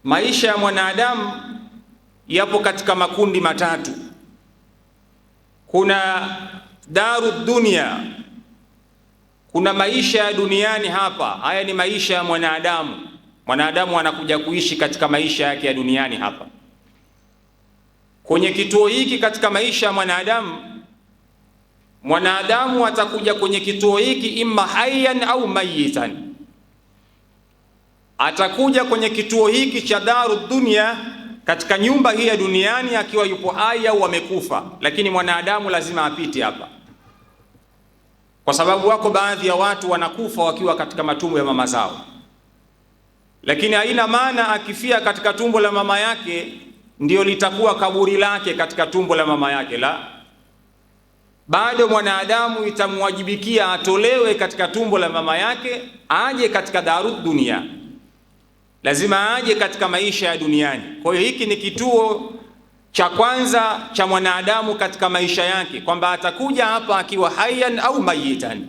Maisha ya mwanadamu yapo katika makundi matatu. Kuna daru dunia, kuna maisha ya duniani hapa. Haya ni maisha ya mwanadamu. Mwanadamu anakuja kuishi katika maisha yake ya duniani hapa. Kwenye kituo hiki katika maisha ya mwanadamu atakuja kwenye kituo hiki imma hayyan au mayitan. Atakuja kwenye kituo hiki cha daru dunia, katika nyumba hii ya duniani, akiwa yupo hai au amekufa, lakini mwanadamu lazima apite hapa, kwa sababu wako baadhi ya watu wanakufa wakiwa katika matumbo ya mama zao, lakini haina maana akifia katika tumbo la mama yake ndio litakuwa kaburi lake katika tumbo la mama yake. La, bado mwanadamu itamwajibikia atolewe katika tumbo la mama yake, aje katika darud dunia, lazima aje katika maisha ya duniani. Kwa hiyo hiki ni kituo cha kwanza cha mwanadamu katika maisha yake, kwamba atakuja hapa akiwa hayyan au mayitan.